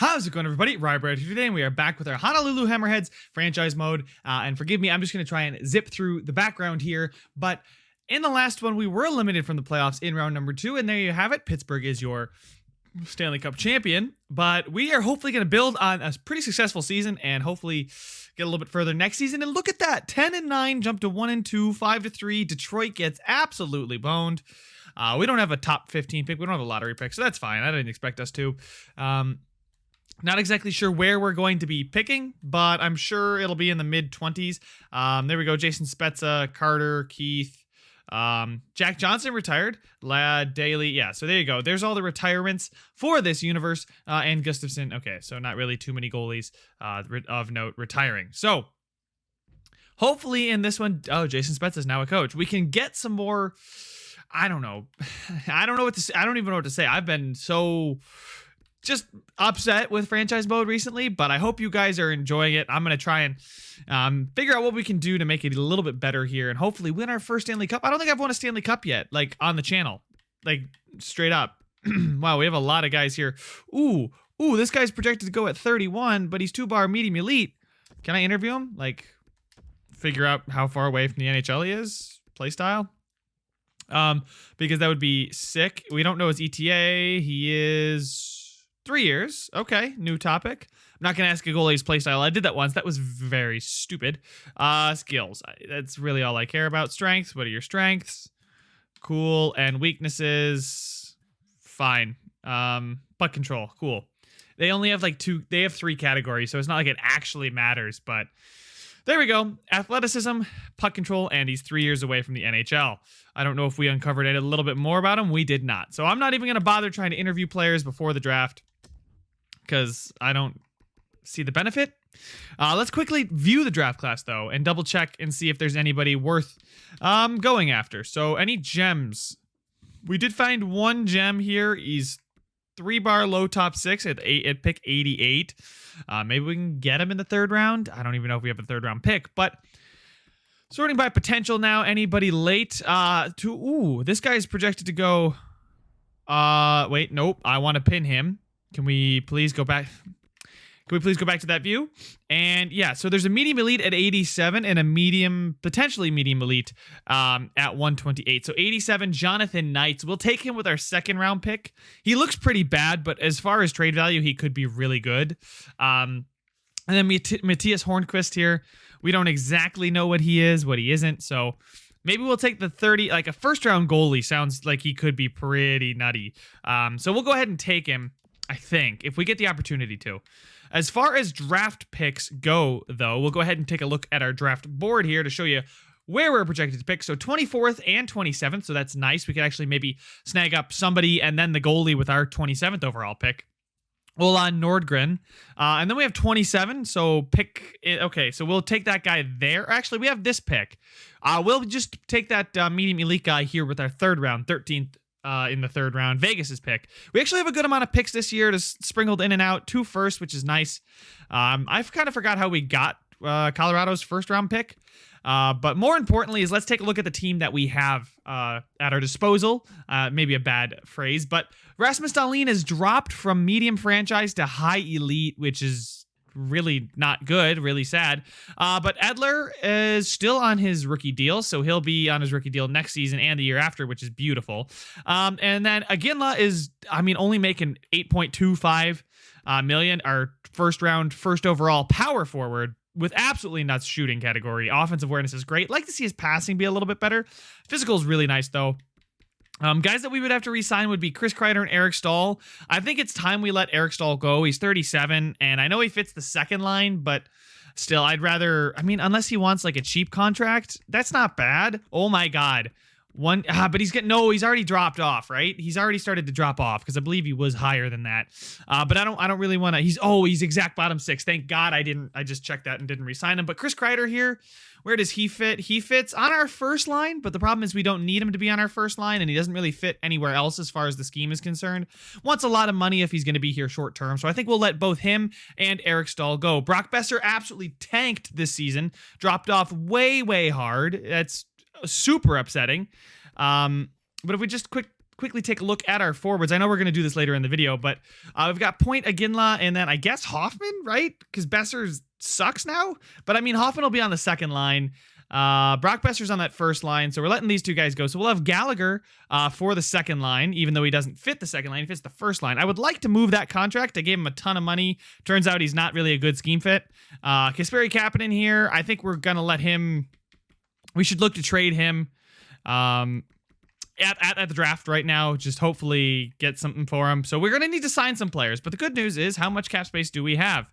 How's it going, everybody? Rybrad here today, and we are back with our Honolulu Hammerheads franchise mode. And forgive me, I'm just going to try and zip through the background here. But in the last one, we were eliminated from the playoffs in round number 2, and there you have it. Pittsburgh is your Stanley Cup champion. But we are hopefully going to build on a pretty successful season and hopefully get a little bit further next season. And look at that, 10-9, jump to 1-2, 5-3. Detroit gets absolutely boned. We don't have a top 15 pick. We don't have a lottery pick, so that's fine. I didn't expect us to. Not exactly sure where we're going to be picking, but I'm sure it'll be in the mid-20s. There we go. Jason Spezza, Carter, Keith, Jack Johnson retired, Lad, Daly. Yeah, so there you go. There's all the retirements for this universe, and Gustafson. Okay, so not really too many goalies of note retiring. So hopefully in this one, Jason Spezza is now a coach. We can get some more. I don't know. I don't know what to say. I don't even know what to say. I've been so just upset with franchise mode recently, but I hope you guys are enjoying it. I'm going to try and figure out what we can do to make it a little bit better here and hopefully win our first Stanley Cup. I don't think I've won a Stanley Cup yet, like on the channel, like straight up. Wow, we have a lot of guys here. Ooh, this guy's projected to go at 31, but he's 2-bar medium elite. Can I interview him? Like, figure out how far away from the NHL he is? Play style? Because that would be sick. We don't know his ETA. He is 3 years. Okay, new topic. I'm not going to ask a goalie's playstyle. I did that once. That was very stupid. Skills. That's really all I care about. Strengths. What are your strengths? Cool. And weaknesses. Fine. Puck control. Cool. They only have they have 3 categories, so it's not like it actually matters, but there we go. Athleticism, puck control, and he's 3 years away from the NHL. I don't know if we uncovered a little bit more about him. We did not. So I'm not even going to bother trying to interview players before the draft because I don't see the benefit. Let's quickly view the draft class, though, and double check and see if there's anybody worth going after. So any gems? We did find one gem here. He's 3-bar low top 6 at pick 88. Maybe we can get him in the 3rd round. I don't even know if we have a 3rd round pick, but sorting by potential now. Anybody late? This guy is projected to go. Wait, nope. I want to pin him. Can we please go back? Can we please go back to that view? And yeah, so there's a medium elite at 87 and a potentially medium elite at 128. So 87, Jonathan Knights. We'll take him with our 2nd round pick. He looks pretty bad, but as far as trade value, he could be really good. And then Matthias Hornquist here. We don't exactly know what he is, what he isn't. So maybe we'll take the 30, like a 1st round goalie sounds like he could be pretty nutty. So we'll go ahead and take him, I think, if we get the opportunity to. As far as draft picks go, though, we'll go ahead and take a look at our draft board here to show you where we're projected to pick. So 24th and 27th, so that's nice. We could actually maybe snag up somebody and then the goalie with our 27th overall pick. Olan Nordgren. And then we have 27, so pick it. Okay, so we'll take that guy there. Actually, we have this pick. We'll just take that medium elite guy here with our 3rd round, 13th. In the 3rd round, Vegas's pick. We actually have a good amount of picks this year, just sprinkled in and out. 2 firsts, which is nice. I kind of forgot how we got Colorado's 1st round pick. But more importantly is let's take a look at the team that we have at our disposal. Maybe a bad phrase, but Rasmus Dahlin has dropped from medium franchise to high elite, which is really not good, really sad. But Edler is still on his rookie deal, so he'll be on his rookie deal next season and the year after, which is beautiful. And then Aginla is, only making $8.25 million, our 1st round, 1st overall power forward with absolutely nuts shooting category. Offensive awareness is great. Like to see his passing be a little bit better. Physical is really nice, though. Guys that we would have to re-sign would be Chris Kreider and Eric Stahl. I think it's time we let Eric Stahl go. He's 37, and I know he fits the 2nd line, but still, I'd rather, unless he wants like a cheap contract, that's not bad. Oh my God. But he's already dropped off, right? He's already started to drop off because I believe he was higher than that. But I don't really want to. He's exact bottom 6. Thank God I just checked that and didn't re-sign him. But Chris Kreider here, where does he fit? He fits on our 1st line, but the problem is we don't need him to be on our 1st line, and he doesn't really fit anywhere else as far as the scheme is concerned. Wants a lot of money if he's going to be here short term, so I think we'll let both him and Eric Stahl go. Brock Besser absolutely tanked this season, dropped off way, way hard. That's super upsetting. But if we just quickly take a look at our forwards. I know we're going to do this later in the video, but we've got Point, Aginla, and then I guess Hoffman, right? Because Besser sucks now. But I mean, Hoffman will be on the second line. Brock Besser's on that first line, so we're letting these two guys go. So we'll have Gallagher for the second line, even though he doesn't fit the second line. He fits the first line. I would like to move that contract. I gave him a ton of money. Turns out he's not really a good scheme fit. Kasperi Kapanen here. I think we're going to let him... We should look to trade him at the draft right now. Just hopefully get something for him. So we're going to need to sign some players. But the good news is, how much cap space do we have?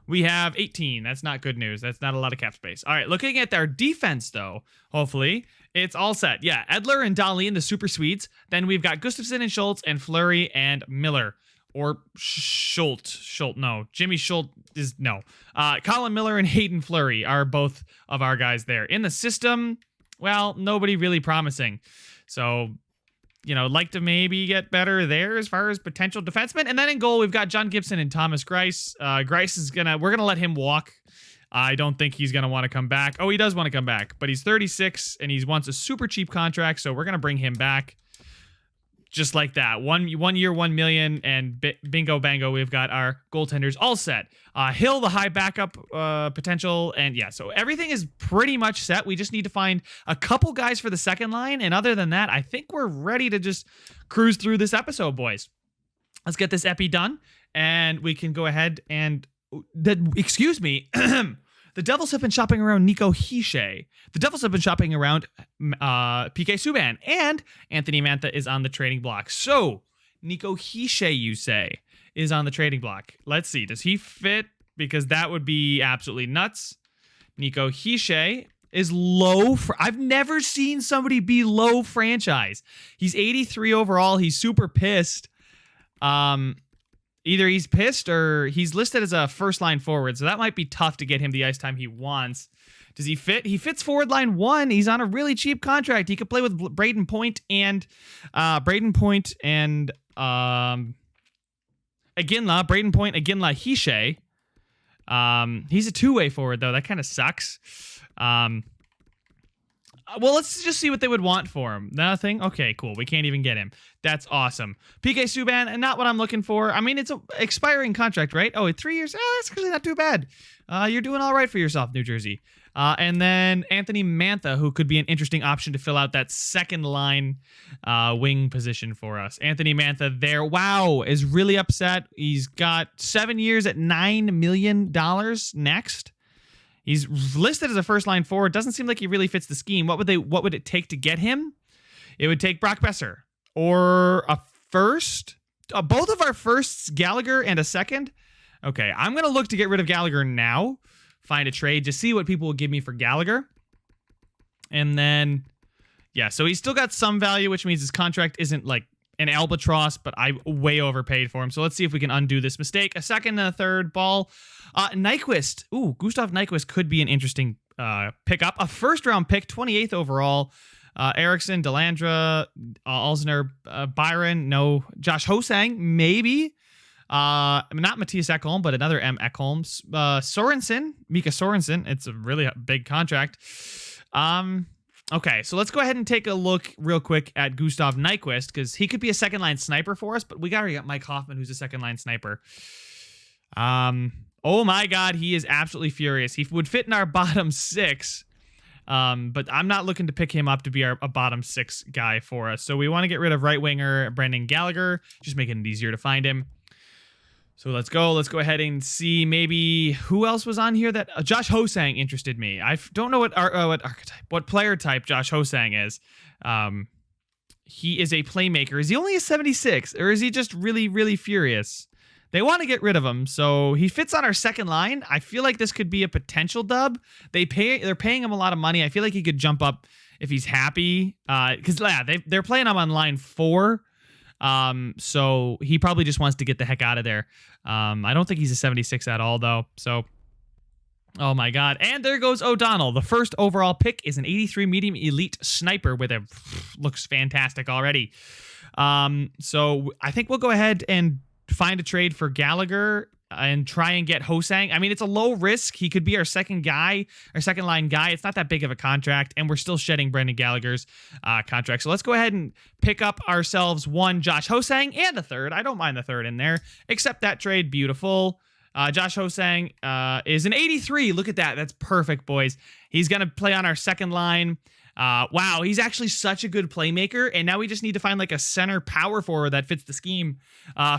We have 18. That's not good news. That's not a lot of cap space. All right, looking at our defense, though, hopefully, it's all set. Yeah, Edler and Dahlin, the super Swedes. Then we've got Gustafsson and Schultz and Fleury and Miller. Or Schultz, no. Jimmy Schultz is no. Colin Miller and Hayden Fleury are both of our guys there. In the system, well, nobody really promising. So... like to maybe get better there as far as potential defensemen. And then in goal, we've got John Gibson and Thomas Greiss. Greiss is we're gonna let him walk. I don't think he's gonna want to come back. Oh, he does want to come back, but he's 36 and he wants a super cheap contract, so we're gonna bring him back. Just like that. One year, $1 million, and bingo bango, we've got our goaltenders all set. Hill, the high backup potential, and yeah, so everything is pretty much set. We just need to find a couple guys for the second line, and other than that, I think we're ready to just cruise through this episode, boys. Let's get this epi done, and we can go ahead and... excuse me. The Devils have been shopping around Nico Hischier. The Devils have been shopping around PK Subban. And Anthony Mantha is on the trading block. So, Nico Hischier, you say, is on the trading block. Let's see. Does he fit? Because that would be absolutely nuts. Nico Hischier is low. I've never seen somebody be low franchise. He's 83 overall. He's super pissed. Either he's pissed or he's listed as a first-line forward, so that might be tough to get him the ice time he wants. Does he fit? He fits forward line 1. He's on a really cheap contract. He could play with Braden Point and Aginla. Braden Point, Aginla, Hischier. He's a two-way forward, though. That kind of sucks. Well, let's just see what they would want for him. Nothing? Okay, cool. We can't even get him. That's awesome. PK Subban, not what I'm looking for. I mean, it's an expiring contract, right? Oh, 3 years? That's actually not too bad. You're doing all right for yourself, New Jersey. And then Anthony Mantha, who could be an interesting option to fill out that second line wing position for us. Anthony Mantha there, wow, is really upset. He's got 7 years at $9 million next. He's listed as a first-line forward. Doesn't seem like he really fits the scheme. What would it take to get him? It would take Brock Besser or a first. Both of our firsts, Gallagher and a second. Okay, I'm going to look to get rid of Gallagher now. Find a trade. Just see what people will give me for Gallagher. And then, yeah, so he's still got some value, which means his contract isn't like an albatross, but I way overpaid for him. So let's see if we can undo this mistake. A second and a third ball. Nyquist. Ooh, Gustav Nyquist could be an interesting pickup. A first-round pick, 28th overall. Eriksson, Delandra, Alzner, Byron, no. Josh Hosang, maybe. Not Matthias Ekholm, but another M. Ekholm. Sorensen, Mika Sorensen. It's a really big contract. Okay, so let's go ahead and take a look real quick at Gustav Nyquist, because he could be a second-line sniper for us, but we got to get Mike Hoffman, who's a second-line sniper. Oh my God, he is absolutely furious. He would fit in our bottom 6, but I'm not looking to pick him up to be a bottom 6 guy for us. So we want to get rid of right winger Brendan Gallagher, just making it easier to find him. So let's go ahead and see maybe who else was on here that Josh Hosang interested me. I don't know what player type Josh Hosang is. He is a playmaker. Is he only a 76 or is he just really, really furious? They want to get rid of him, so he fits on our second line. I feel like this could be a potential dub. They're paying him a lot of money. I feel like he could jump up if he's happy. Because they're playing him on line 4. So he probably just wants to get the heck out of there. I don't think he's a 76 at all, though. So, oh my God. And there goes O'Donnell. The first overall pick is an 83 medium elite sniper with looks fantastic already. So I think we'll go ahead and find a trade for Gallagher. and try and get Hosang. I mean, it's a low risk. He could be our second guy, our second line guy. It's not that big of a contract, and we're still shedding Brendan Gallagher's contract. So let's go ahead and pick up ourselves one Josh Hosang and a third. I don't mind the third in there. Accept that trade. Beautiful. Josh Hosang is an 83. Look at that. That's perfect, boys. He's going to play on our second line. Wow, he's actually such a good playmaker, and now we just need to find like a center power forward that fits the scheme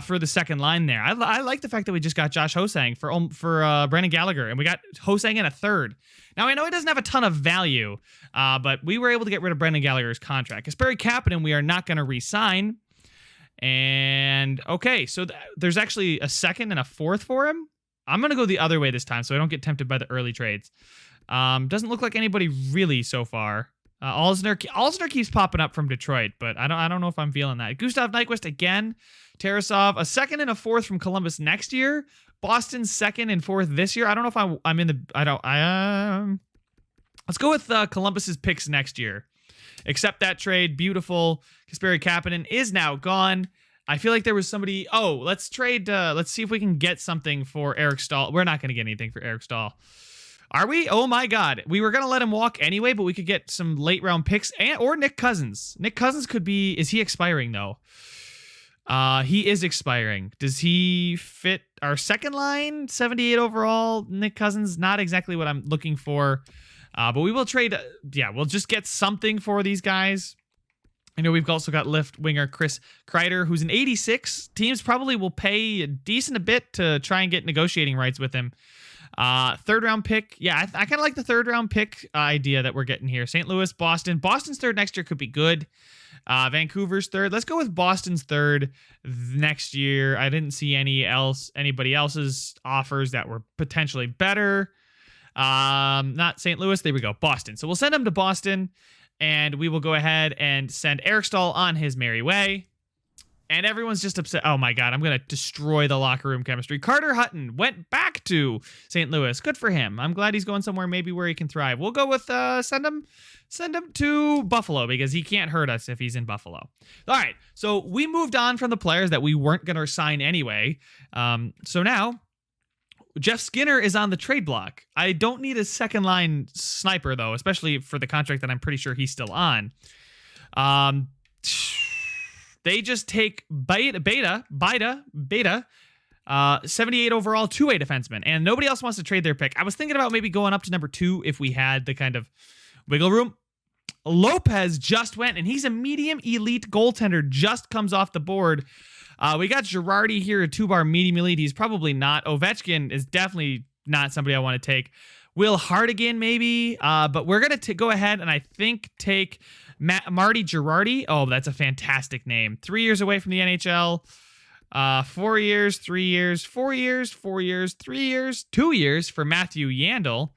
for the second line there. I like the fact that we just got Josh Hosang for Brendan Gallagher, and we got Hosang in a third. Now, I know he doesn't have a ton of value, but we were able to get rid of Brendan Gallagher's contract. Kasperi Kapanen, we are not going to re-sign. And, okay, so there's actually a second and a fourth for him. I'm going to go the other way this time so I don't get tempted by the early trades. Doesn't look like anybody really so far. Alsner keeps popping up from Detroit, but I don't know if I'm feeling that. Gustav Nyquist again. Tarasov, a second and a fourth from Columbus next year. Boston's second and fourth this year. I don't know if I'm in the... Let's go with Columbus's picks next year. Accept that trade. Beautiful. Kasperi Kapanen is now gone. I feel like there was somebody... Oh, let's trade... let's see if we can get something for Eric Stahl. We're not going to get anything for Eric Stahl. Are we? Oh my God. We were going to let him walk anyway, but we could get some late round picks or Nick Cousins. Nick Cousins could be... Is he expiring though? He is expiring. Does he fit our second line? 78 overall. Nick Cousins, not exactly what I'm looking for. But we will trade... yeah, we'll just get something for these guys. I know we've also got left winger Chris Kreider, who's an 86. Teams probably will pay a bit to try and get negotiating rights with him. Third round pick. Yeah, I kind of like the third round pick idea that we're getting here. St. Louis, Boston. Boston's third next year could be good. Vancouver's third. Let's go with Boston's third next year. I didn't see anybody else's offers that were potentially better. Not St. Louis. There we go. Boston. So we'll send him to Boston, and we will go ahead and send Eric Stahl on his merry way. And everyone's just upset. Oh my God, I'm going to destroy the locker room chemistry. Carter Hutton went back to St. Louis. Good for him. I'm glad he's going somewhere maybe where he can thrive. We'll go with send him to Buffalo because he can't hurt us if he's in Buffalo. All right, so we moved on from the players that we weren't going to sign anyway. So now Jeff Skinner is on the trade block. I don't need a second line sniper though, especially for the contract that I'm pretty sure he's still on. They just take Beta, 78 overall, two-way defenseman, and nobody else wants to trade their pick. I was thinking about maybe going up to number 2 if we had the kind of wiggle room. Lopez just went, and he's a medium elite goaltender, just comes off the board. We got Girardi here, a 2-bar medium elite. He's probably not. Ovechkin is definitely not somebody I want to take. Will Hardigan maybe, but we're going to go ahead and I think take Marty Girardi. Oh, that's a fantastic name. 3 years away from the NHL. 4 years, 3 years, 4 years, 4 years, 3 years, 2 years for Matthew Yandel.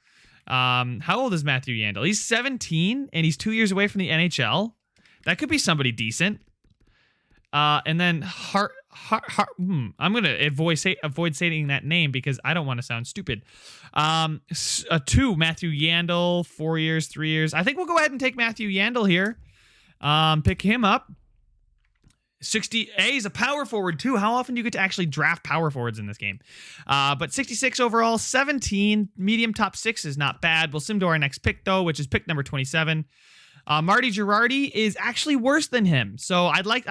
How old is Matthew Yandel? He's 17 and he's 2 years away from the NHL. That could be somebody decent. And then I'm going to avoid saying that name because I don't want to sound stupid. A 2, Matthew Yandel, 4 years, 3 years. I think we'll go ahead and take Matthew Yandel here. Pick him up. 60. He's a power forward too. How often do you get to actually draft power forwards in this game? But 66 overall, 17. Medium top 6 is not bad. We'll sim to our next pick though, which is pick number 27. Marty Girardi is actually worse than him. So I like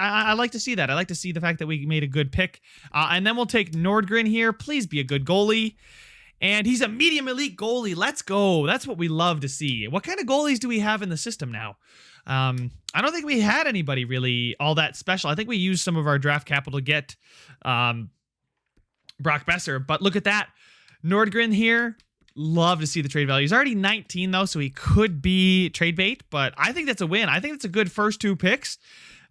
to see that. I like to see the fact that we made a good pick. And then we'll take Nordgren here. Please be a good goalie. And he's a medium elite goalie. Let's go. That's what we love to see. What kind of goalies do we have in the system now? I don't think we had anybody really all that special. I think we used some of our draft capital to get Brock Besser. But look at that. Nordgren here. Love to see the trade value. He's already 19 though, so he could be trade bait, but I think that's a win. I think it's a good first 2 picks,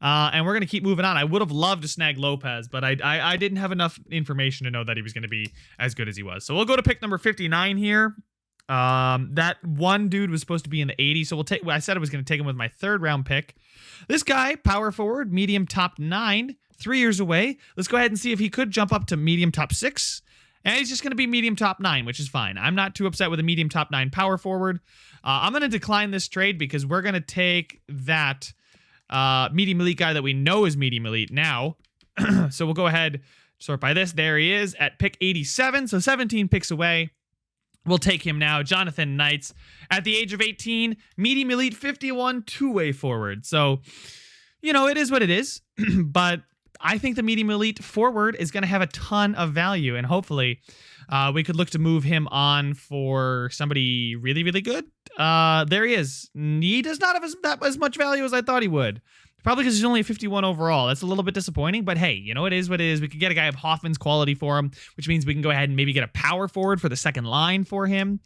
and we're going to keep moving on. I would have loved to snag Lopez, but I didn't have enough information to know that he was going to be as good as he was. So we'll go to pick number 59 here. That one dude was supposed to be in the 80s, so I said I was going to take him with my 3rd round pick. This guy, power forward, medium top 9, 3 years away. Let's go ahead and see if he could jump up to medium top 6. And he's just going to be medium top 9, which is fine. I'm not too upset with a medium top 9 power forward. I'm going to decline this trade because we're going to take that medium elite guy that we know is medium elite now. So we'll go ahead, Sort by this. There he is at pick 87. So 17 picks away. We'll take him now. Jonathan Knights at the age of 18, medium elite 51, two-way forward. So, it is what it is. But I think the medium elite forward is going to have a ton of value. And hopefully we could look to move him on for somebody really, really good. There he is. He does not have as much value as I thought he would. Probably because he's only a 51 overall. That's a little bit disappointing, but hey, it is what it is. We could get a guy of Hoffman's quality for him, which means we can go ahead and maybe get a power forward for the second line for him.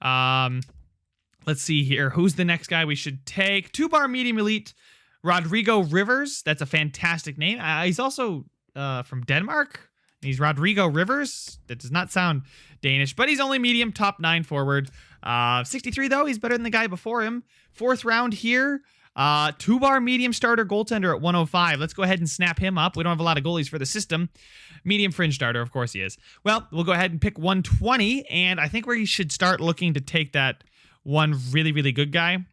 Let's see here. Who's the next guy we should take? 2-bar medium elite, Rodrigo Rivers. That's a fantastic name. He's also from Denmark. He's Rodrigo Rivers. That does not sound Danish, but he's only medium, top 9 forward. 63 though. He's better than the guy before him. 4th round here. 2-bar medium starter goaltender at 105. Let's go ahead and snap him up. We don't have a lot of goalies for the system. Medium fringe starter, of course he is. Well, we'll go ahead and pick 120, and I think we should start looking to take that one really, really good guy.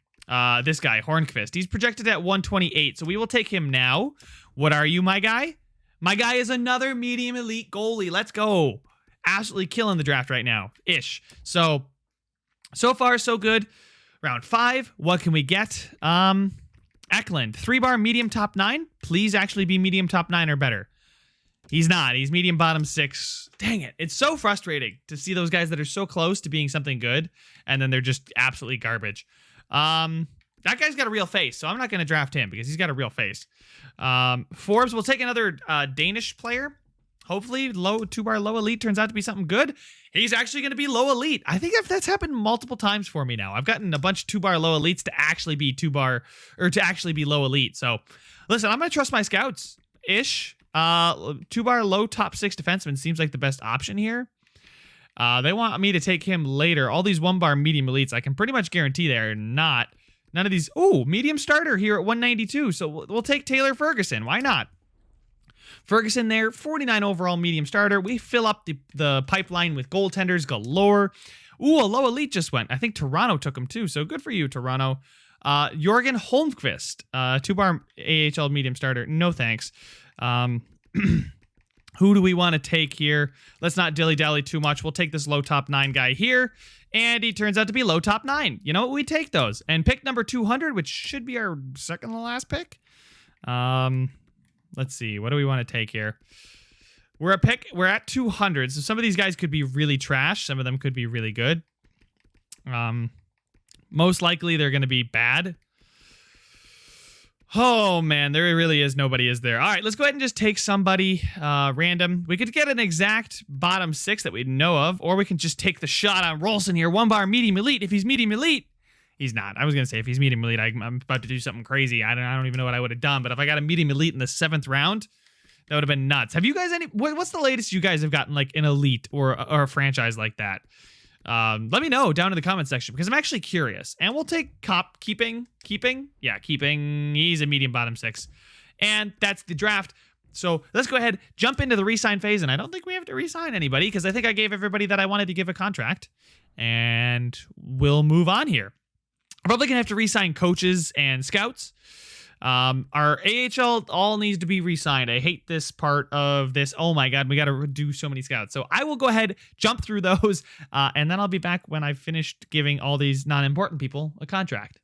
This guy, Hornqvist. He's projected at 128, so we will take him now. What are you, my guy? My guy is another medium elite goalie. Let's go. Absolutely killing the draft right now. Ish. So far, so good. Round 5, what can we get? Eklund, 3-bar medium top 9. Please actually be medium top 9 or better. He's not. He's medium bottom 6. Dang it. It's so frustrating to see those guys that are so close to being something good, and then they're just absolutely garbage. That guy's got a real face, so I'm not going to draft him because he's got a real face. Forbes, we'll take another Danish player. Hopefully, 2-bar low elite turns out to be something good. He's actually going to be low elite. I think that's happened multiple times for me now. I've gotten a bunch of 2-bar low elites to actually be 2-bar or to actually be low elite. So, listen, I'm going to trust my scouts ish. 2-bar low top 6 defenseman seems like the best option here. They want me to take him later. All these 1-bar medium elites, I can pretty much guarantee they're not. None of these. Oh, medium starter here at 192. So we'll take Taylor Ferguson. Why not? Ferguson there, 49 overall medium starter. We fill up the pipeline with goaltenders galore. Ooh, a low elite just went. I think Toronto took him too, so good for you, Toronto. Jorgen Holmqvist, 2-bar AHL medium starter. No thanks. Who do we want to take here? Let's not dilly-dally too much. We'll take this low top 9 guy here, and he turns out to be low top 9. You know what? We take those. And pick number 200, which should be our second to last pick. Let's see. What do we want to take here? We're at 200. So some of these guys could be really trash. Some of them could be really good. Most likely they're going to be bad. Oh, man. There really is nobody is there. All right. Let's go ahead and just take somebody random. We could get an exact bottom 6 that we know of. Or we can just take the shot on Rolson here. 1-bar medium elite. If he's medium elite. He's not. I was going to say, if he's medium elite, I'm about to do something crazy. I don't even know what I would have done. But if I got a medium elite in the 7th round, that would have been nuts. Have you guys what's the latest you guys have gotten, like, an elite or a franchise like that? Let me know down in the comment section, because I'm actually curious. And we'll take keeping. Yeah, keeping. He's a medium bottom 6. And that's the draft. So let's go ahead, jump into the re-sign phase. And I don't think we have to re-sign anybody, because I think I gave everybody that I wanted to give a contract. And we'll move on here. I'm probably going to have to re-sign coaches and scouts. Our AHL all needs to be re-signed. I hate this part of this. Oh my God, we got to do so many scouts. So I will go ahead, jump through those, and then I'll be back when I've finished giving all these non-important people a contract.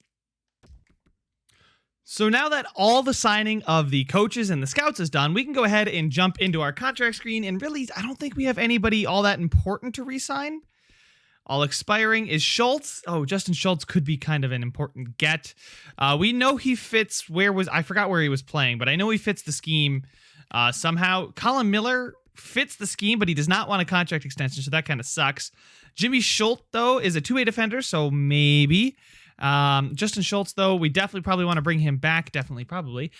So now that all the signing of the coaches and the scouts is done, we can go ahead and jump into our contract screen. And really, I don't think we have anybody all that important to re-sign. All expiring is Schultz. Oh, Justin Schultz could be kind of an important get. We know he fits. I forgot where he was playing, but I know he fits the scheme somehow. Colin Miller fits the scheme, but he does not want a contract extension, so that kind of sucks. Jimmy Schultz, though, is a 2-way defender, so maybe. Justin Schultz, though, we definitely probably want to bring him back. Definitely, probably.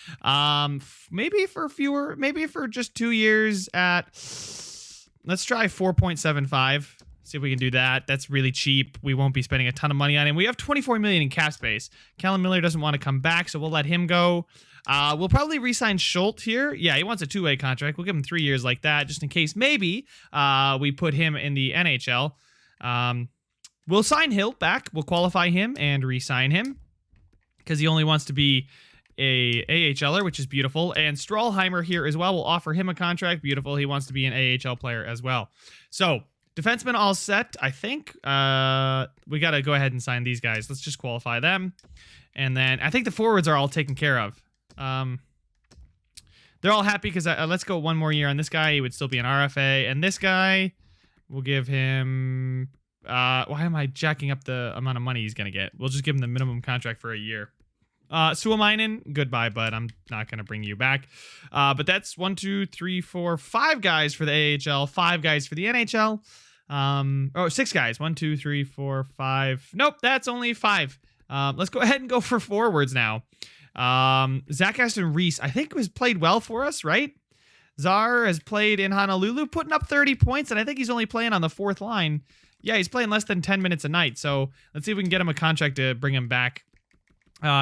Maybe for just 2 years at, let's try 4.75. See if we can do that. That's really cheap. We won't be spending a ton of money on him. We have $24 million in cap space. Callum Miller doesn't want to come back, so we'll let him go. We'll probably re-sign Schultz here. Yeah, he wants a 2-way contract. We'll give him 3 years like that, just in case maybe we put him in the NHL. We'll sign Hill back. We'll qualify him and re-sign him, because he only wants to be a AHLer, which is beautiful. And Strahlheimer here as well. We'll offer him a contract. Beautiful. He wants to be an AHL player as well. So defensemen all set, I think. We got to go ahead and sign these guys. Let's just qualify them. And then I think the forwards are all taken care of. They're all happy because let's go one more year on this guy. He would still be an RFA. And this guy, we'll give him... why am I jacking up the amount of money he's going to get? We'll just give him the minimum contract for a year. Suomainen, goodbye, bud. I'm not going to bring you back. But that's 1, 2, 3, 4, 5 guys for the AHL, 5 guys for the NHL. 6 guys. 1, 2, 3, 4, 5. Nope, that's only 5. Let's go ahead and go for forwards now. Zach Aston Reese, I think, was played well for us, right? Czar has played in Honolulu, putting up 30 points, and I think he's only playing on the 4th line. Yeah, he's playing less than 10 minutes a night, so let's see if we can get him a contract to bring him back.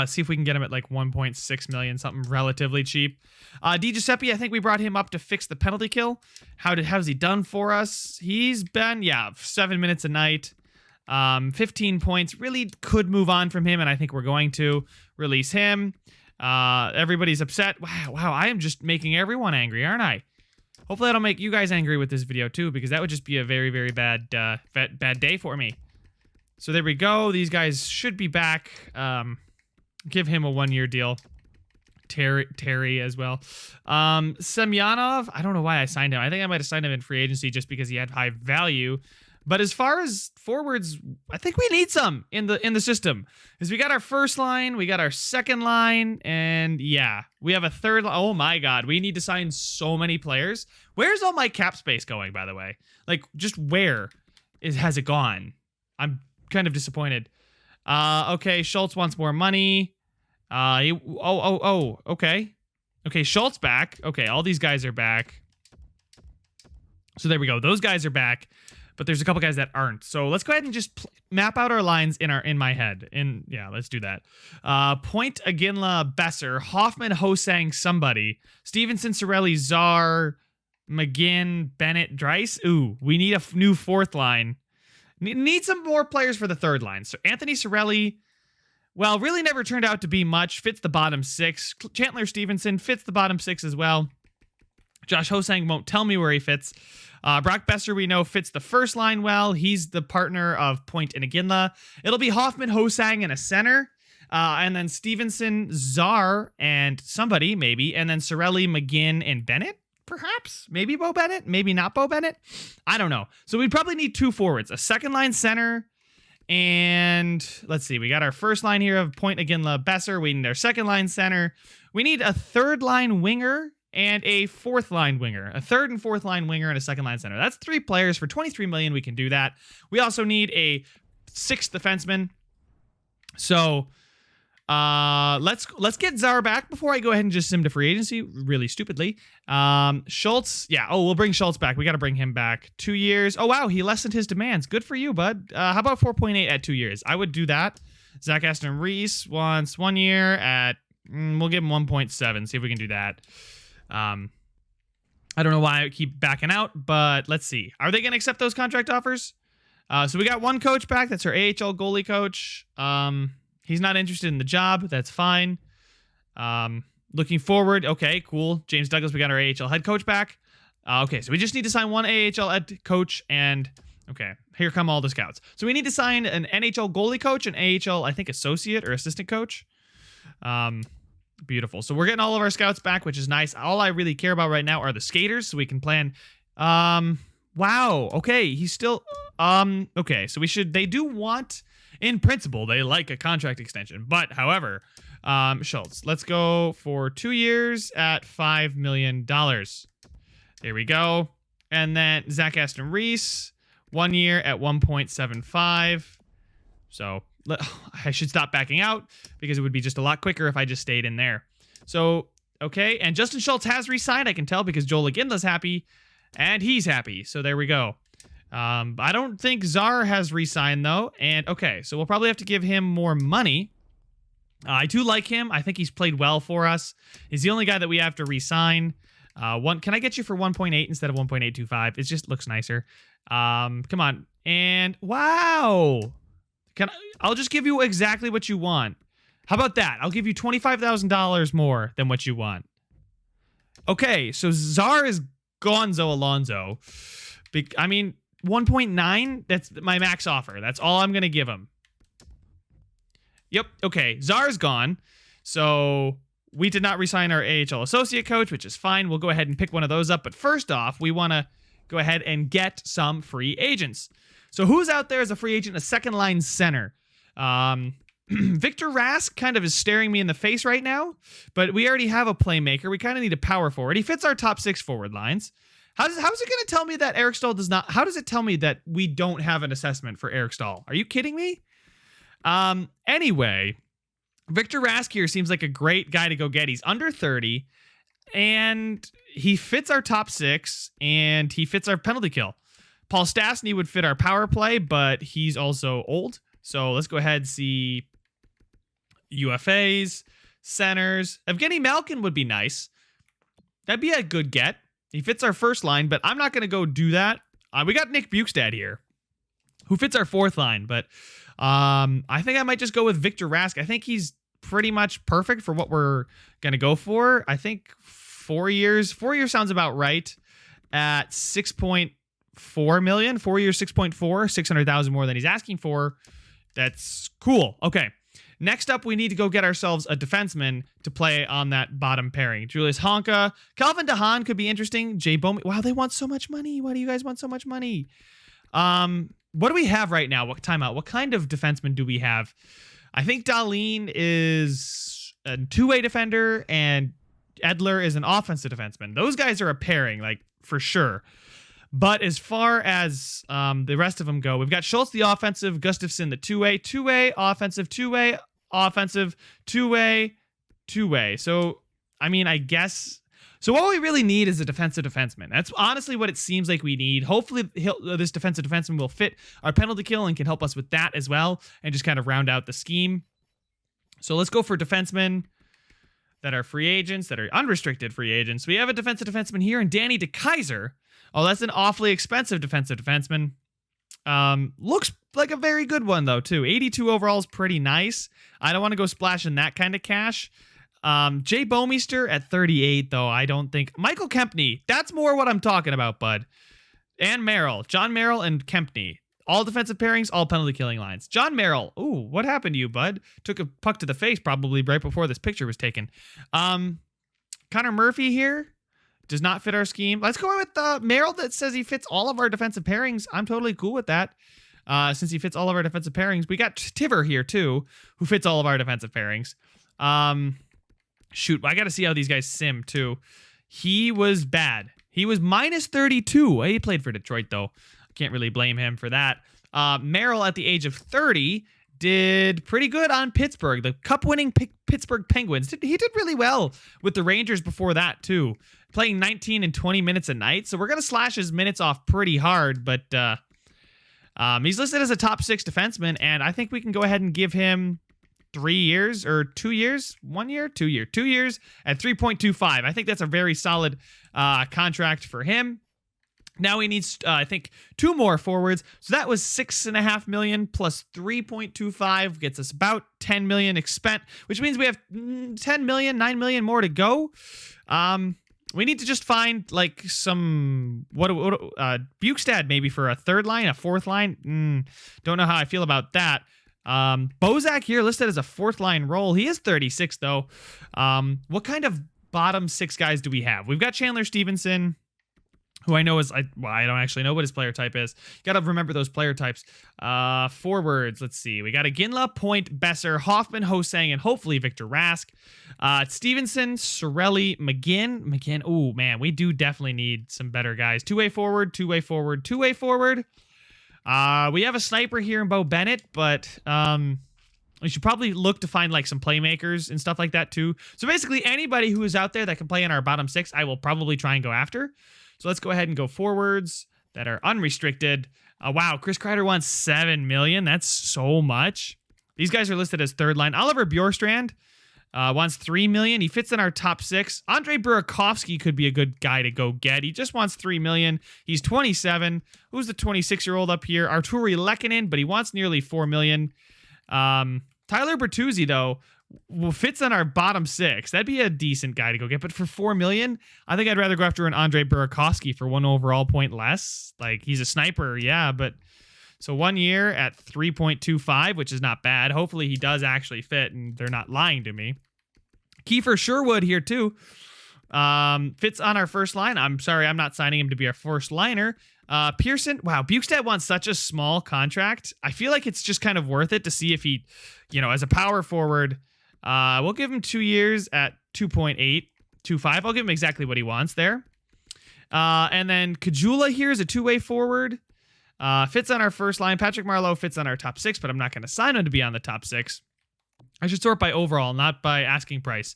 See if we can get him at like 1.6 million, something relatively cheap. Di Giuseppe, I think we brought him up to fix the penalty kill. How's he done for us? He's been, 7 minutes a night. 15 points. Really could move on from him, and I think we're going to release him. Everybody's upset. Wow, I am just making everyone angry, aren't I? Hopefully I don't make you guys angry with this video too, because that would just be a very, very bad day for me. So there we go. These guys should be back. Give him a 1-year deal. Terry as well. Semyonov, I don't know why I signed him. I think I might have signed him in free agency just because he had high value. But as far as forwards, I think we need some in the system. Because we got our first line, we got our second line, and yeah, we have a third line. Oh my god, we need to sign so many players. Where's all my cap space going, by the way? Like, just where has it gone? I'm kind of disappointed. Okay, Schultz wants more money. Okay. Okay, Schultz back. Okay, all these guys are back. So there we go. Those guys are back. But there's a couple guys that aren't. So let's go ahead and just map out our lines in my head. Yeah, let's do that. Point, Aginla, Besser, Hoffman, Hosang, somebody, Stevenson, Cirelli, Czar, McGinn, Bennett, Dreiss. Ooh, we need a new 4th line. Need some more players for the 3rd line. So Anthony Cirelli, well, really never turned out to be much. Fits the bottom 6. Chandler Stevenson fits the bottom 6 as well. Josh Hosang won't tell me where he fits. Brock Besser, we know, fits the 1st line well. He's the partner of Point and Aginla. It'll be Hoffman, Hosang, and a center. And then Stevenson, Czar, and somebody, maybe. And then Cirelli, McGinn, and Bennett, perhaps? Maybe Bo Bennett? Maybe not Bo Bennett? I don't know. So we'd probably need 2 forwards. A 2nd line center. And let's see. We got our 1st line here of Point, Aginla, Besser. We need our 2nd line center. We need a 3rd line winger and a 4th line winger, a 3rd and 4th line winger, and a 2nd line center. That's 3 players for 23 million. We can do that. We also need a 6th defenseman. So let's get Czar back before I go ahead and just send him to free agency really stupidly. Schultz, yeah. Oh, we'll bring Schultz back. We got to bring him back. 2 years. Oh wow, he lessened his demands. Good for you, bud. How about 4.8 at 2 years? I would do that. Zach Aston Reese wants 1 year at. We'll give him 1.7. See if we can do that. I don't know why I keep backing out, but let's see. Are they going to accept those contract offers? So we got 1 coach back. That's our AHL goalie coach. He's not interested in the job. That's fine. Looking forward. Okay, cool. James Douglas, we got our AHL head coach back. Okay, so we just need to sign 1 AHL head coach and... Okay, here come all the scouts. So we need to sign an NHL goalie coach, an AHL, I think, associate or assistant coach. Beautiful. So we're getting all of our scouts back, which is nice. All I really care about right now are the skaters, so we can plan. Wow. Okay, he's still. Okay, so they do want, in principle, they like a contract extension. But however, Schultz, let's go for 2 years at $5 million. There we go. And then Zach Aston Reese, 1 year at 1.75. So I should stop backing out because it would be just a lot quicker if I just stayed in there. So, okay. And Justin Schultz has re-signed, I can tell, because Joel Aginla's happy and he's happy. So there we go. I don't think Czar has re-signed though. And okay, so we'll probably have to give him more money. I do like him. I think he's played well for us. He's the only guy that we have to re-sign. Can I get you for 1.8 instead of 1.825? It just looks nicer. Come on. And wow. I'll just give you exactly what you want. How about that? I'll give you $25,000 more than what you want. Okay, so Czar is Gonzo Alonso. I mean, 1.9, that's my max offer. That's all I'm going to give him. Yep, okay, Czar's gone. So we did not resign our AHL associate coach, which is fine. We'll go ahead and pick one of those up. But first off, we want to go ahead and get some free agents. So who's out there as a free agent, a second line center? Victor Rask kind of is staring me in the face right now, but we already have a playmaker. We kind of need a power forward. He fits our top 6 forward lines. How's it going to tell me that Eric Staal does not? How does it tell me that we don't have an assessment for Eric Staal? Are you kidding me? Anyway, Victor Rask here seems like a great guy to go get. He's under 30, and he fits our top 6, and he fits our penalty kill. Paul Stastny would fit our power play, but he's also old. So let's go ahead and see UFAs, centers. Evgeny Malkin would be nice. That'd be a good get. He fits our first line, but I'm not going to go do that. We got Nick Bukestad here, who fits our fourth line, but I think I might just go with Victor Rask. I think he's pretty much perfect for what we're going to go for. I think 4 years. 4 years sounds about right at 6.4 million. 4 years, 6.4, 600,000 more than he's asking for. That's cool. Okay. Next up, we need to go get ourselves a defenseman to play on that bottom pairing. Julius Honka. Calvin DeHaan could be interesting. Jay Bowman. Wow, they want so much money. Why do you guys want so much money? What do we have right now? What timeout? What kind of defenseman do we have? I think Dahlin is a two-way defender and Edler is an offensive defenseman. Those guys are a pairing, like, for sure. But as far as the rest of them go, we've got Schultz, the offensive, Gustafsson, the two-way, offensive, two-way, offensive, two-way, two-way. So, I mean, I guess... So what we really need is a defensive defenseman. That's honestly what it seems like we need. Hopefully this defensive defenseman will fit our penalty kill and can help us with that as well and just kind of round out the scheme. So let's go for defensemen that are free agents, that are unrestricted free agents. We have a defensive defenseman here in Danny DeKeyser. Oh, that's an awfully expensive defensive defenseman. Looks like a very good one, though, too. 82 overall is pretty nice. I don't want to go splashing that kind of cash. Jay Bouwmeester at 38, though, I don't think... Michael Kempney, that's more what I'm talking about, bud. And Merrill. John Merrill and Kempney. All defensive pairings, all penalty killing lines. John Merrill. Ooh, what happened to you, bud? Took a puck to the face probably right before this picture was taken. Connor Murphy here. Does not fit our scheme. Let's go with Merrill that says he fits all of our defensive pairings. I'm totally cool with that. Since he fits all of our defensive pairings. We got Tiver here, too, who fits all of our defensive pairings. Shoot, I got to see how these guys sim, too. He was bad. He was minus 32. He played for Detroit, though. Can't really blame him for that. Merrill, at the age of 30, did pretty good on Pittsburgh. The cup-winning Pittsburgh Penguins. He did really well with the Rangers before that, too. Playing 19 and 20 minutes a night. So we're going to slash his minutes off pretty hard. But he's listed as a top 6 defenseman. And I think we can go ahead and give him 3 years or 2 years. 1 year? 2 year. 2 years at 3.25. I think that's a very solid contract for him. Now he needs, I think, 2 more forwards. So that was $6.5 million plus 3.25 gets us about $10 million expent, which means we have $10 million, $9 million more to go. We need to just find like some Bukestad maybe for a third line, a fourth line. Don't know how I feel about that. Bozak here listed as a fourth line role. He is 36 though. What kind of bottom 6 guys do we have? We've got Chandler Stevenson, who I know is, I don't actually know what his player type is. Got to remember those player types. Forwards, let's see. We got a Ginla, Point, Besser, Hoffman, Hosang, and hopefully Victor Rask. Stevenson, Sorelli, McGinn. Oh, man, we do definitely need some better guys. Two-way forward, two-way forward, two-way forward. We have a sniper here in Bo Bennett, but we should probably look to find like some playmakers and stuff like that too. So basically anybody who is out there that can play in our bottom 6, I will probably try and go after. So let's go ahead and go forwards that are unrestricted. Wow, Chris Kreider wants $7 million. That's so much. These guys are listed as third line. Oliver Bjorstrand wants $3 million. He fits in our top 6. Andre Burakovsky could be a good guy to go get. He just wants $3 million. He's 27. Who's the 26-year-old up here? Arturi Lehkonen, but he wants nearly $4 million. Tyler Bertuzzi, though, fits on our bottom 6. That'd be a decent guy to go get. But for $4 million, I think I'd rather go after an Andre Burakovsky for 1 overall point less. Like, he's a sniper, yeah, but so 1 year at 3.25, which is not bad. Hopefully he does actually fit and they're not lying to me. Kiefer Sherwood here too. Fits on our first line. I'm sorry, I'm not signing him to be our first liner. Pearson, wow, Bukestad wants such a small contract. I feel like it's just kind of worth it to see if he, as a power forward, we'll give him 2 years at 2.825. I'll give him exactly what he wants there. And then Kajula here is a two-way forward. Fits on our first line. Patrick Marleau fits on our top 6, but I'm not going to sign him to be on the top 6. I should sort by overall, not by asking price.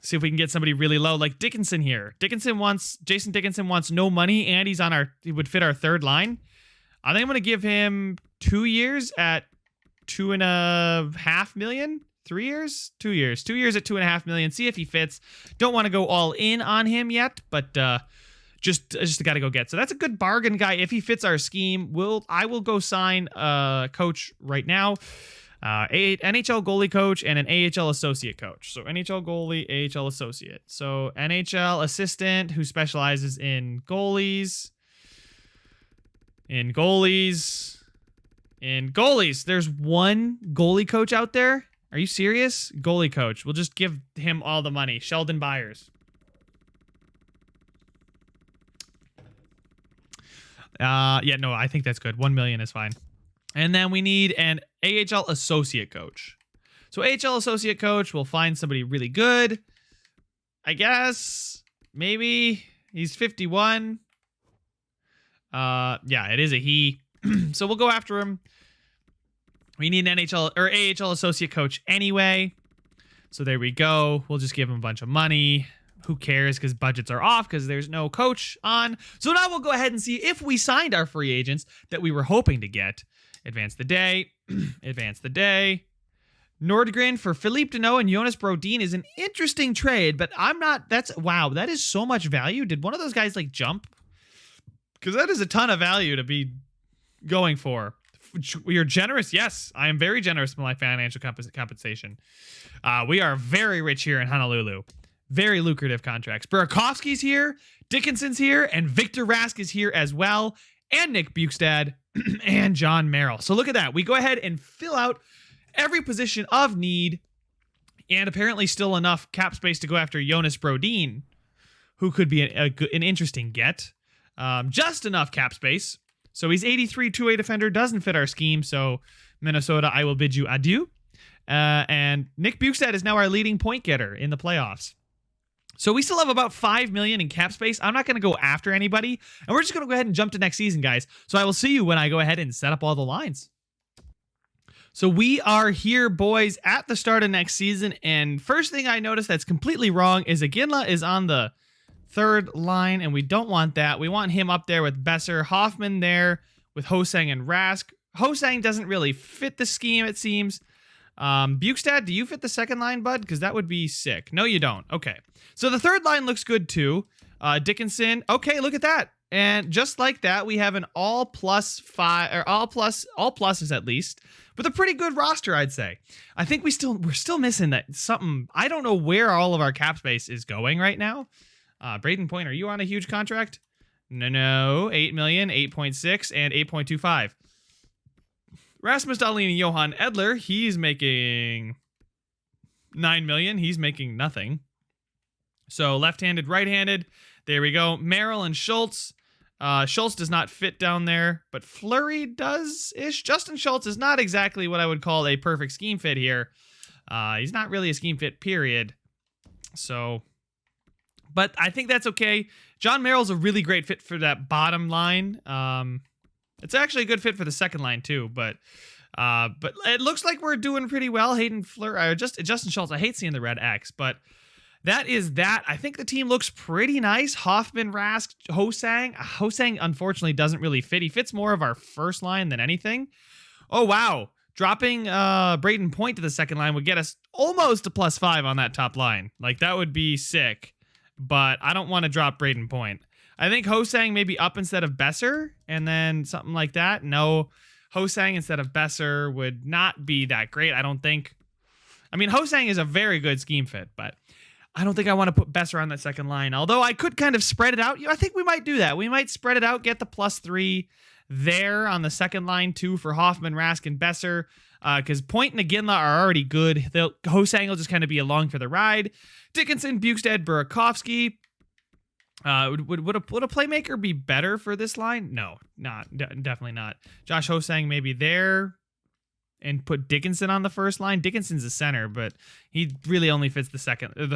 See if we can get somebody really low, like Dickinson here. Jason Dickinson wants no money, and he would fit our third line. I think I'm going to give him 2 years at $2.5 million. 3 years? 2 years. 2 years at $2.5 million. See if he fits. Don't want to go all in on him yet, but just got to go get. So that's a good bargain guy. If he fits our scheme, I will go sign a coach right now. NHL goalie coach and an AHL associate coach. So NHL goalie, AHL associate. So NHL assistant who specializes in goalies. In goalies. There's one goalie coach out there. Are you serious? Goalie coach. We'll just give him all the money. Sheldon Byers. Yeah, no, I think that's good. 1 million is fine. And then we need an AHL associate coach. So AHL associate coach, we'll find somebody really good. I guess maybe he's 51. Yeah, it is a he. So we'll go after him. We need an NHL or AHL associate coach anyway. So there we go. We'll just give him a bunch of money. Who cares, because budgets are off because there's no coach on. So now we'll go ahead and see if we signed our free agents that we were hoping to get. Advance the day. Advance the day. Nordgren for Philippe Deneau and Jonas Brodin is an interesting trade, but wow, that is so much value. Did one of those guys like jump? Because that is a ton of value to be going for. You're generous. Yes, I am very generous with my financial compensation. We are very rich here in Honolulu. Very lucrative contracts. Burakovsky's here, Dickinson's here, and Victor Rask is here as well, and Nick Bukestad and John Merrill. So look at that. We go ahead and fill out every position of need, and apparently still enough cap space to go after Jonas Brodin, who could be an interesting get. Just enough cap space. So he's 83, 2A defender, doesn't fit our scheme. So Minnesota, I will bid you adieu. And Nick Bukestad is now our leading point getter in the playoffs. So we still have about $5 million in cap space. I'm not going to go after anybody, and we're just going to go ahead and jump to next season, guys. So I will see you when I go ahead and set up all the lines. So we are here, boys, at the start of next season, and first thing I noticed that's completely wrong is Aginla is on the third line, and we don't want that. We want him up there with Besser, Hoffman there with Hosang and Rask. Hosang doesn't really fit the scheme, it seems. Bukestad, do you fit the second line, bud? Because that would be sick. No, you don't. Okay. So the third line looks good too. Dickinson. Okay, look at that. And just like that, we have an all pluses at least, with a pretty good roster, I'd say. I think we're still missing that something. I don't know where all of our cap space is going right now. Braden Point, are you on a huge contract? No. 8 million, 8.6, and 8.25. Rasmus Dahlin and Johan Edler, he's making 9 million. He's making nothing. So left-handed, right-handed. There we go. Merrill and Schultz. Schultz does not fit down there, but Fleury does-ish. Justin Schultz is not exactly what I would call a perfect scheme fit here. He's not really a scheme fit, period. So, but I think that's okay. John Merrill's a really great fit for that bottom line. It's actually a good fit for the second line too, but it looks like we're doing pretty well. Hayden Fleury, Justin Schultz. I hate seeing the red X, but that is that. I think the team looks pretty nice. Hoffman, Rask, Hosang. Hosang, unfortunately, doesn't really fit. He fits more of our first line than anything. Oh, wow. Dropping Braden Point to the second line would get us almost a +5 on that top line. Like, that would be sick, but I don't want to drop Braden Point. I think Hosang maybe up instead of Besser, and then something like that. No, Hosang instead of Besser would not be that great, I don't think. I mean, Hosang is a very good scheme fit, but I don't think I want to put Besser on that second line. Although I could kind of spread it out. I think we might do that. We might spread it out, get the +3 there on the second line too for Hoffman, Rask, and Besser. Because Point and Iginla are already good. Hosang will just kind of be along for the ride. Dickinson, Bukestad, Burakovsky. Would a playmaker be better for this line? No, definitely not. Josh Hosang maybe there, and put Dickinson on the first line. Dickinson's a center, but he really only fits the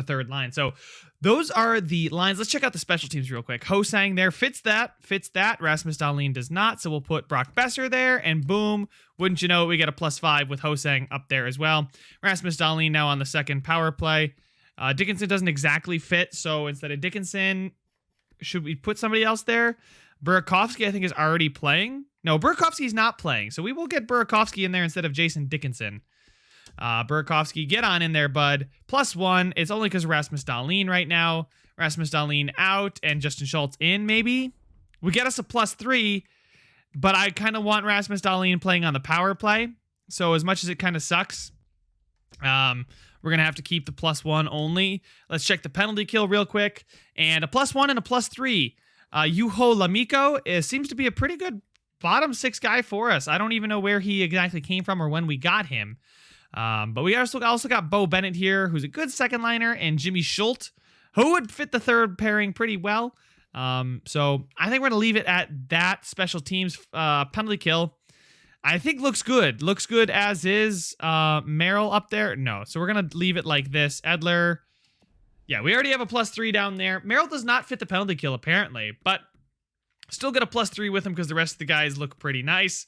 third line. So those are the lines. Let's check out the special teams real quick. Hosang there fits that. Rasmus Dahlin does not. So we'll put Brock Besser there, and boom, wouldn't you know, we get a +5 with Hosang up there as well. Rasmus Dahlin now on the second power play. Dickinson doesn't exactly fit, so instead of Dickinson, should we put somebody else there? Burakovsky, I think, is already playing. No, Burakovsky's not playing, so we will get Burakovsky in there instead of Jason Dickinson. Burakovsky, get on in there, bud. +1. It's only because Rasmus Dahlin right now. Rasmus Dahlin out and Justin Schultz in, maybe. We get us a +3, but I kind of want Rasmus Dahlin playing on the power play. So as much as it kind of sucks, we're going to have to keep the +1 only. Let's check the penalty kill real quick. And a +1 and a +3. Juho Lamiko seems to be a pretty good bottom 6 guy for us. I don't even know where he exactly came from or when we got him. But we also got Bo Bennett here, who's a good second liner, and Jimmy Schultz, who would fit the third pairing pretty well. So I think we're going to leave it at that. Special teams penalty kill, I think looks good. Looks good as is. Merrill up there? No. So we're going to leave it like this. Edler. Yeah, we already have a +3 down there. Merrill does not fit the penalty kill, apparently, but still get a +3 with him because the rest of the guys look pretty nice.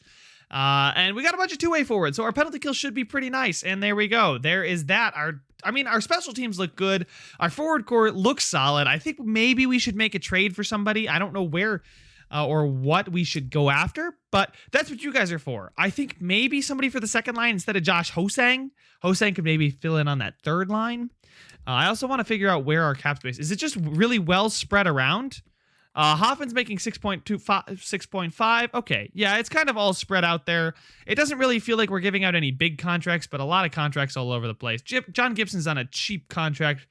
And we got a bunch of two-way forwards, so our penalty kill should be pretty nice. And there we go. There is that. Our special teams look good. Our forward core looks solid. I think maybe we should make a trade for somebody. I don't know where or what we should go after, but that's what you guys are for. I think maybe somebody for the second line instead of Josh Hosang. Hosang could maybe fill in on that third line. I also want to figure out where our cap space is. It just really well spread around? Hoffman's making 6.5. Okay, yeah, it's kind of all spread out there. It doesn't really feel like we're giving out any big contracts, but a lot of contracts all over the place. John Gibson's on a cheap contract.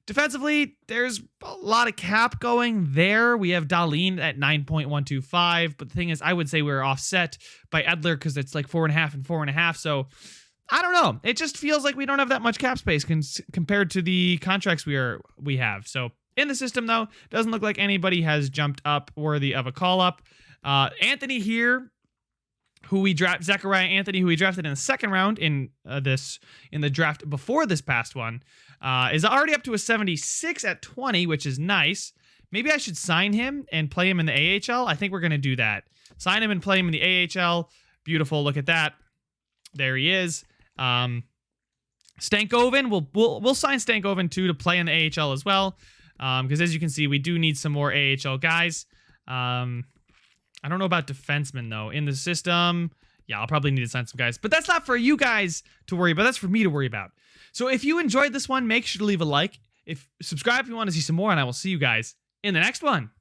Defensively, there's a lot of cap going there. We have Dahlin at 9.125, but the thing is, I would say we're offset by Edler because it's like 4.5 and 4.5, so I don't know. It just feels like we don't have that much cap space compared to the contracts we have. So in the system, though, doesn't look like anybody has jumped up worthy of a call-up. Anthony here, Zachariah Anthony, who we drafted in the second round in the draft before this past one, is already up to a 76 at 20, which is nice. Maybe I should sign him and play him in the AHL. I think we're going to do that. Sign him and play him in the AHL. Beautiful. Look at that. There he is. Stankoven, we'll sign Stankoven too to play in the AHL as well. Because as you can see, we do need some more AHL guys. I don't know about defensemen, though. In the system, yeah, I'll probably need to sign some guys. But that's not for you guys to worry about. That's for me to worry about. So if you enjoyed this one, make sure to leave a like. Subscribe if you want to see some more, and I will see you guys in the next one.